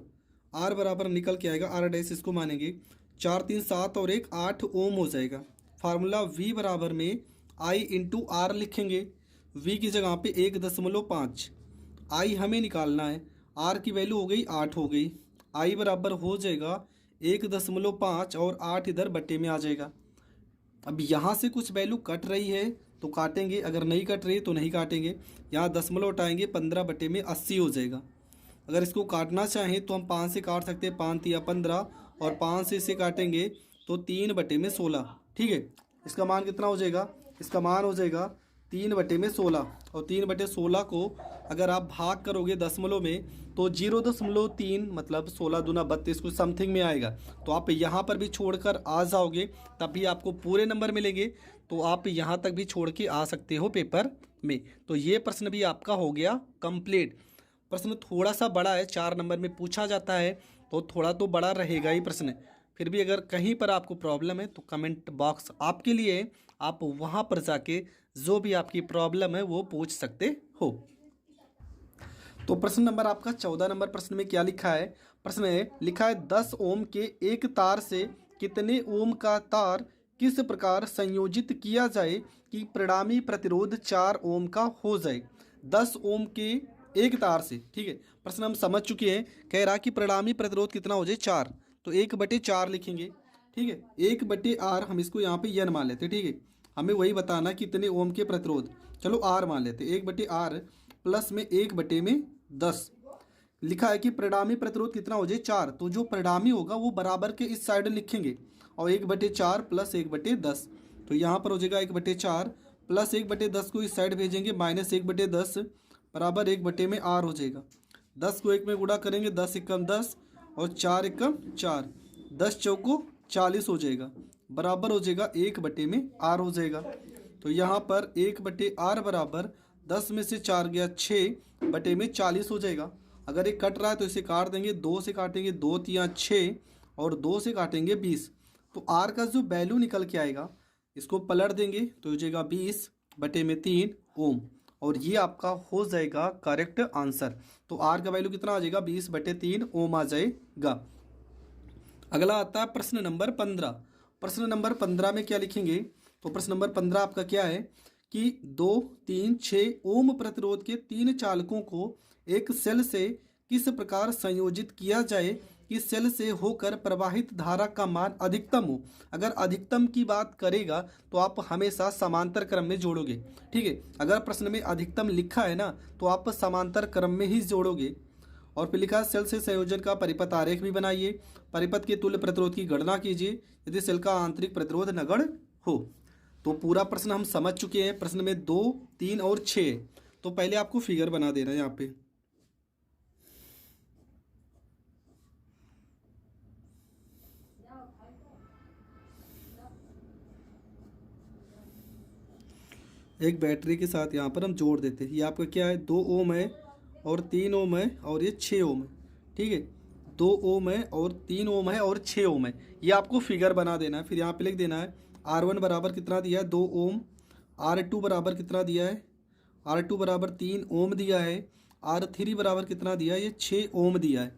R बराबर निकल के आएगा R डैश, इसको मानेंगे 4 3 7 और 1 8 ओम हो जाएगा। फार्मूला V बराबर में I इंटू R लिखेंगे, V की जगह पे 1.5, I हमें निकालना है, R की वैल्यू हो गई 8 हो गई, I बराबर हो जाएगा 1.5 और 8 इधर बट्टे में आ जाएगा। अब यहाँ से कुछ वैल्यू कट रही है तो काटेंगे, अगर नहीं कट रही तो नहीं काटेंगे। यहाँ दशमलव उठाएंगे 15/80 हो जाएगा। अगर इसको काटना चाहें तो हम 5 से काट सकते हैं, 5 या 15, और 5 से इसे काटेंगे तो 3/16। ठीक है, इसका मान कितना हो जाएगा, इसका मान हो जाएगा 3/16, और 3/16 को अगर आप भाग करोगे दशमलव में तो 0.3 मतलब 16 दूना 32 कुछ समथिंग में आएगा। तो आप यहाँ पर भी छोड़कर आ जाओगे तब भी आपको पूरे नंबर मिलेंगे, तो आप यहाँ तक भी छोड़ के आ सकते हो पेपर में। तो ये प्रश्न भी आपका हो गया कंप्लीट। प्रश्न थोड़ा सा बड़ा है, 4 नंबर में पूछा जाता है तो थोड़ा तो बड़ा रहेगा ही प्रश्न। फिर भी अगर कहीं पर आपको प्रॉब्लम है तो कमेंट बॉक्स आपके लिए है, आप वहाँ पर जाके जो भी आपकी प्रॉब्लम है वो पूछ सकते हो। तो प्रश्न नंबर आपका 14 नंबर प्रश्न में क्या लिखा है, प्रश्न है लिखा है 10 ओम के एक तार से कितने ओम का तार किस प्रकार संयोजित किया जाए कि परिणामी प्रतिरोध 4 ओम का हो जाए। 10 ओम के एक तार से, ठीक है, प्रश्न हम समझ चुके हैं। कह रहा कि परिणामी प्रतिरोध कितना हो जाए 4, तो 1/4 लिखेंगे। ठीक है, 1/R हम इसको यहाँ पे n मान लेते हैं। ठीक है, हमें वही बताना कितने ओम के प्रतिरोध, चलो R मान लेते हैं। 1/R प्लस में 1/10 लिखा है कि परिणामी प्रतिरोध कितना हो जाए 4, तो जो परिणामी होगा वो बराबर के इस साइड लिखेंगे, और 1/4 प्लस 1/10, तो यहाँ पर हो जाएगा 1/4 प्लस 1/10 को इस साइड भेजेंगे माइनस 1/10 बराबर 1/R हो जाएगा। 10 को 1 में गुणा करेंगे, 10 एकम 10 और 4 एकम 4, 10 चौको 40 हो जाएगा, बराबर हो जाएगा 1/R हो जाएगा। तो यहाँ पर 1/R बराबर 10 में से 4 गया 6/40 हो जाएगा। अगर ये कट रहा है तो इसे काट देंगे, 2 से काटेंगे 2 3 6 और 2 से काटेंगे 20। तो R का जो वैल्यू निकल के आएगा इसको पलट देंगे तो हो जाएगा 20/3 ओम, और ये आपका हो जाएगा करेक्ट आंसर। तो R का वैल्यू कितना आ जाएगा 20/3 ओम आ जाएगा। अगला आता है प्रश्न नंबर 15। प्रश्न नंबर 15 में क्या लिखेंगे? तो प्रश्न नंबर 15 आपका क्या है कि 2, 3, 6 ओम प्रतिरोध के 3 चालकों को एक सेल से किस प्रकार संयोजित किया जाए कि सेल से होकर प्रवाहित धारा का मान अधिकतम हो। अगर अधिकतम की बात करेगा तो आप हमेशा समांतर क्रम में जोड़ोगे, ठीक है। अगर प्रश्न में अधिकतम लिखा है ना तो आप समांतर क्रम में ही जोड़ोगे। और फिर लिखा सेल से संयोजन का परिपथ आरेख भी बनाइए, परिपथ के तुल्य प्रतिरोध की गणना कीजिए यदि सेल का आंतरिक प्रतिरोध नगण्य हो। तो पूरा प्रश्न हम समझ चुके हैं। प्रश्न में 2, 3 और 6। तो पहले आपको फिगर बना देना है यहाँ पे। एक बैटरी के साथ यहाँ पर हम जोड़ देते हैं। ये आपका क्या है, 2 ओम है और 3 ओम है और ये 6 ओम है, ठीक है। 2 ओम है और 3 ओम है और 6 ओम है। ये आपको फिगर बना देना है। फिर यहाँ पे लिख देना है R1 बराबर कितना दिया है, 2 ओम। R2 बराबर कितना दिया है, R2 बराबर 3 ओम दिया है। R3 बराबर कितना दिया है, ये 6 ओम दिया है।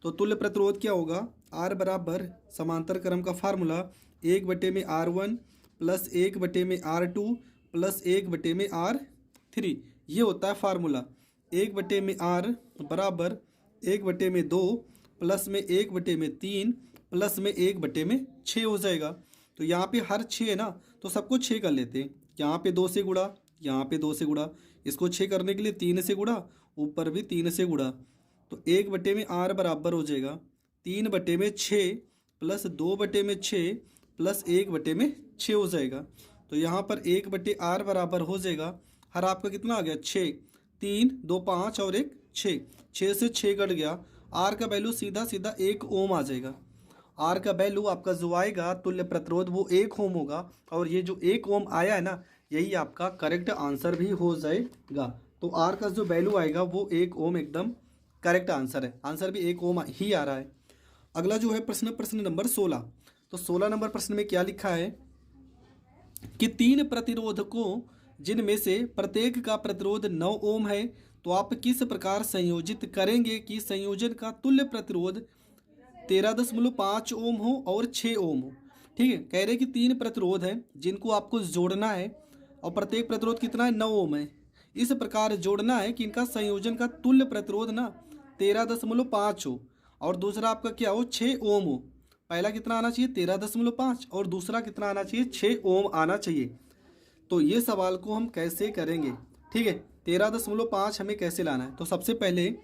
तो तुल्य प्रतिरोध क्या होगा, R बराबर समांतर क्रम का formula 1/R1 plus 1/R2 plus 1/R3, ये होता है फार्मूला। 1/R बराबर 1/2 प्लस में 1/3 प्लस में 1/6 हो जाएगा। तो यहाँ पे हर 6 है ना, तो सबको 6 कर लेते हैं। यहाँ पे 2 से गुणा, यहाँ पे 2 से गुणा, इसको 6 करने के लिए 3 से गुणा, ऊपर भी 3 से गुणा। तो 1/R बराबर हो जाएगा 3/6 प्लस 2/6 प्लस 1/6 हो जाएगा। तो यहाँ पर 1/R बराबर हो जाएगा, हर आपका कितना आ गया 6, 3, 2, 5 और 1 6, 6 से 6 कट गया। आर का वैल्यू सीधा सीधा 1 ओम आ जाएगा। आर का वैल्यू आपका जो आएगा तुल्य प्रतिरोध वो 1 ओम होगा। और ये जो 1 ओम आया है ना, यही आपका करेक्ट आंसर भी हो जाएगा। तो आर का जो वैल्यू आएगा वो 1 ओम एकदम करेक्ट आंसर है। आंसर भी 1 ओम ही आ रहा है। अगला जो है प्रश्न नंबर 16। तो 16 नंबर प्रश्न में क्या लिखा है कि 3 प्रतिरोधकों जिनमें से प्रत्येक का प्रतिरोध 9 ओम है, तो आप किस प्रकार संयोजित करेंगे कि संयोजन का तुल्य प्रतिरोध 13.5 ओम हो और 6 ओम हो। ठीक है, कह रहे कि 3 प्रतिरोध हैं जिनको आपको जोड़ना है और प्रत्येक प्रतिरोध कितना है, 9 ओम है। इस प्रकार जोड़ना है कि इनका संयोजन का तुल्य प्रतिरोध ना 13.5 हो और दूसरा आपका क्या हो, 6 ओम हो। पहला कितना आना चाहिए, 13.5 और दूसरा कितना आना चाहिए, 6 ओम आना चाहिए। तो ये सवाल को हम कैसे करेंगे, ठीक है। 13.5 हमें कैसे लाना है, तो सबसे पहले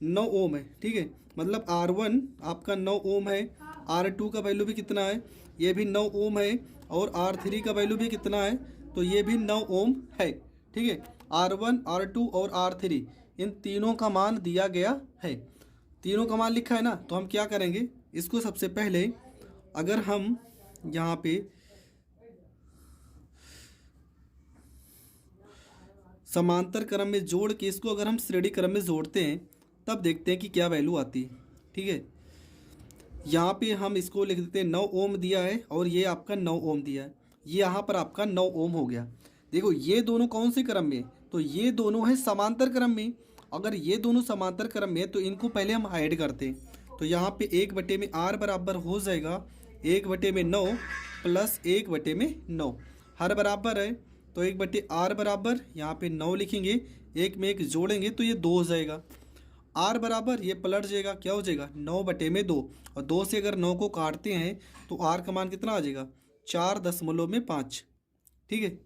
9 ओम है, ठीक है। मतलब R1 आपका 9 ओम है, R2 का वैल्यू भी कितना है, ये भी 9 ओम है, और R3 का वैल्यू भी कितना है, तो ये भी 9 ओम है, ठीक है। R1, R2 और R3 इन तीनों का मान दिया गया है, तीनों का मान लिखा है ना। तो हम क्या करेंगे, इसको सबसे पहले अगर हम यहाँ पे समांतर क्रम में जोड़ के इसको अगर हम श्रेणी क्रम में जोड़ते हैं तब देखते हैं कि क्या वैल्यू आती है, ठीक है। यहाँ पे हम इसको लिख देते हैं 9 ओम दिया है और ये आपका 9 ओम दिया है, ये यहाँ पर आपका 9 ओम हो गया। देखो ये दोनों कौन से क्रम में, तो ये दोनों है समांतर क्रम में। अगर ये दोनों समांतर क्रम में तो इनको पहले हम ऐड करते हैं। तो यहाँ पे 1/R बराबर हो जाएगा 1/9 प्लस 1/9, हर बराबर है तो 1/R बराबर यहाँ पे 9 लिखेंगे, एक में एक जोड़ेंगे तो ये 2 हो जाएगा। R बराबर ये पलट जाएगा, क्या हो जाएगा 9/2, और 2 से अगर 9 को काटते हैं तो R का मान कितना आ जाएगा 4.5, ठीक है।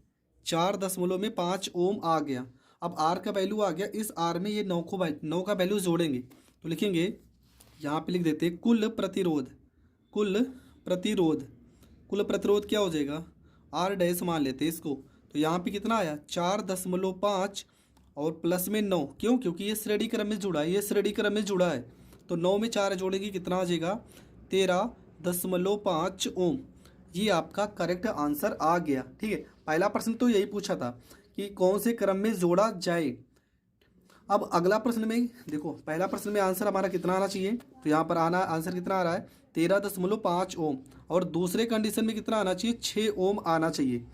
4.5 ओम आ गया। अब R का वैल्यू आ गया, इस R में ये 9 का वैल्यू जोड़ेंगे तो लिखेंगे, यहाँ पे लिख देते हैं कुल प्रतिरोध, कुल प्रतिरोध क्या हो जाएगा, R डैश मान लेते हैं इसको। तो यहाँ पे कितना आया 4.5 और प्लस में 9, क्यों, क्योंकि ये श्रेणी क्रम में जुड़ा है, ये श्रेणी क्रम में जुड़ा है। तो 9 में 4 जोड़ेंगे कितना आ जाएगा 13.5 ओम। ये आपका करेक्ट आंसर आ गया, ठीक है। पहला प्रश्न तो यही पूछा था कि कौन से क्रम में जोड़ा जाए। अब अगला प्रश्न में देखो, पहला प्रश्न में आंसर हमारा कितना आना चाहिए, तो यहाँ पर आंसर कितना आ रहा है 13.5 ओम, और दूसरे कंडीशन में कितना आना चाहिए 6 ओम आना चाहिए।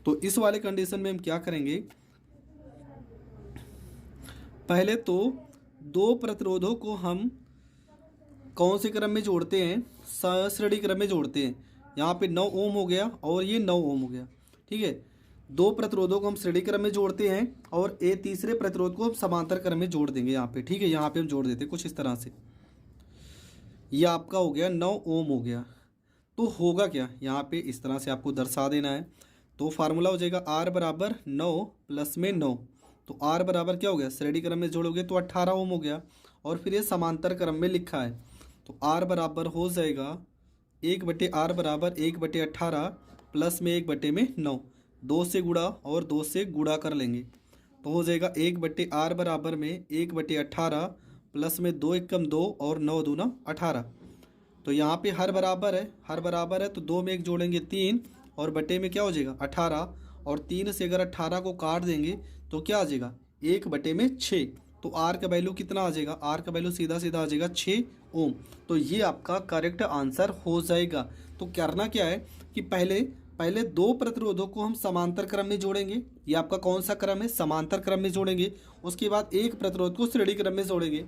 तो इस वाले कंडीशन में हम क्या करेंगे, पहले तो 2 प्रतिरोधों को हम कौन से क्रम में जोड़ते हैं, श्रेणी क्रम में जोड़ते हैं। यहाँ पे 9 ओम हो गया और ये 9 ओम हो गया, ठीक है। दो प्रतिरोधों को हम श्रेणी क्रम में जोड़ते हैं और ये तीसरे प्रतिरोध को हम समांतर क्रम में जोड़ देंगे यहाँ पे, ठीक है। यहाँ पे हम जोड़ देते हैं कुछ इस तरह से। ये आपका हो गया 9 ओम हो गया। तो होगा क्या, यहाँ पे इस तरह से आपको दर्शा देना है। तो फार्मूला हो जाएगा R बराबर 9 प्लस में 9। तो R बराबर क्या हो गया, श्रेणी क्रम में जोड़ोगे तो 18 ओम हो गया और फिर ये समांतर क्रम में लिखा है। तो R बराबर हो जाएगा 1/R बराबर 1/18 प्लस में 1/9। 2 से गुणा और 2 से गुणा कर लेंगे तो हो जाएगा 1/R बराबर में 1/18 प्लस में 2 एकम 2 और 9 दूना 18। तो यहाँ पे हर बराबर है तो 2 में 1 जोड़ेंगे 3 और बटे में क्या हो जाएगा 18 और 3 से अगर 18 को काट देंगे तो क्या आ जाएगा 1/6। तो आर का वैल्यू कितना आ जाएगा, आर का वैल्यू सीधा सीधा आ जाएगा 6 ओम। तो ये आपका करेक्ट आंसर हो जाएगा। तो करना क्या है कि पहले दो प्रतिरोधों को हम समांतर क्रम में जोड़ेंगे। ये आपका कौन सा क्रम है, समांतर क्रम में जोड़ेंगे। उसके बाद एक प्रतिरोध को श्रेणी क्रम में जोड़ेंगे।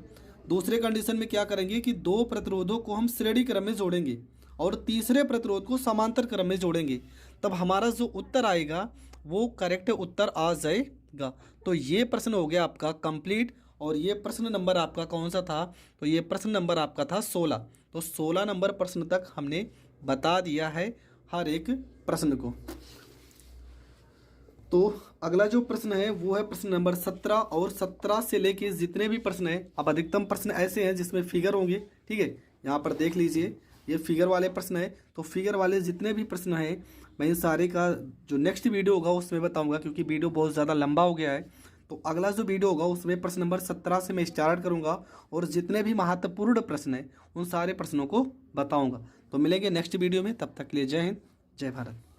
दूसरे कंडीशन में क्या करेंगे कि दो प्रतिरोधों को हम श्रेणी क्रम में जोड़ेंगे और तीसरे प्रतिरोध को समांतर क्रम में जोड़ेंगे। तब हमारा जो उत्तर आएगा वो करेक्ट उत्तर आ जाएगा। तो ये प्रश्न हो गया आपका कंप्लीट। और ये प्रश्न नंबर आपका कौन सा था, तो ये प्रश्न नंबर आपका था 16। तो 16 नंबर प्रश्न तक हमने बता दिया है हर एक प्रश्न को। तो अगला जो प्रश्न है वो है प्रश्न नंबर 17। और 17 से लेके जितने भी प्रश्न हैं, अब अधिकतम प्रश्न ऐसे हैं जिसमें फिगर होंगे, ठीक है। यहाँ पर देख लीजिए ये फिगर वाले प्रश्न है। तो फिगर वाले जितने भी प्रश्न हैं मैं इन सारे का जो नेक्स्ट वीडियो होगा उसमें बताऊंगा, क्योंकि वीडियो बहुत ज़्यादा लंबा हो गया है। तो अगला जो वीडियो होगा उसमें प्रश्न नंबर 17 से मैं स्टार्ट करूंगा और जितने भी महत्वपूर्ण प्रश्न हैं उन सारे प्रश्नों को बताऊंगा। तो मिलेंगे नेक्स्ट वीडियो में, तब तक के लिए जय हिंद, जय भारत।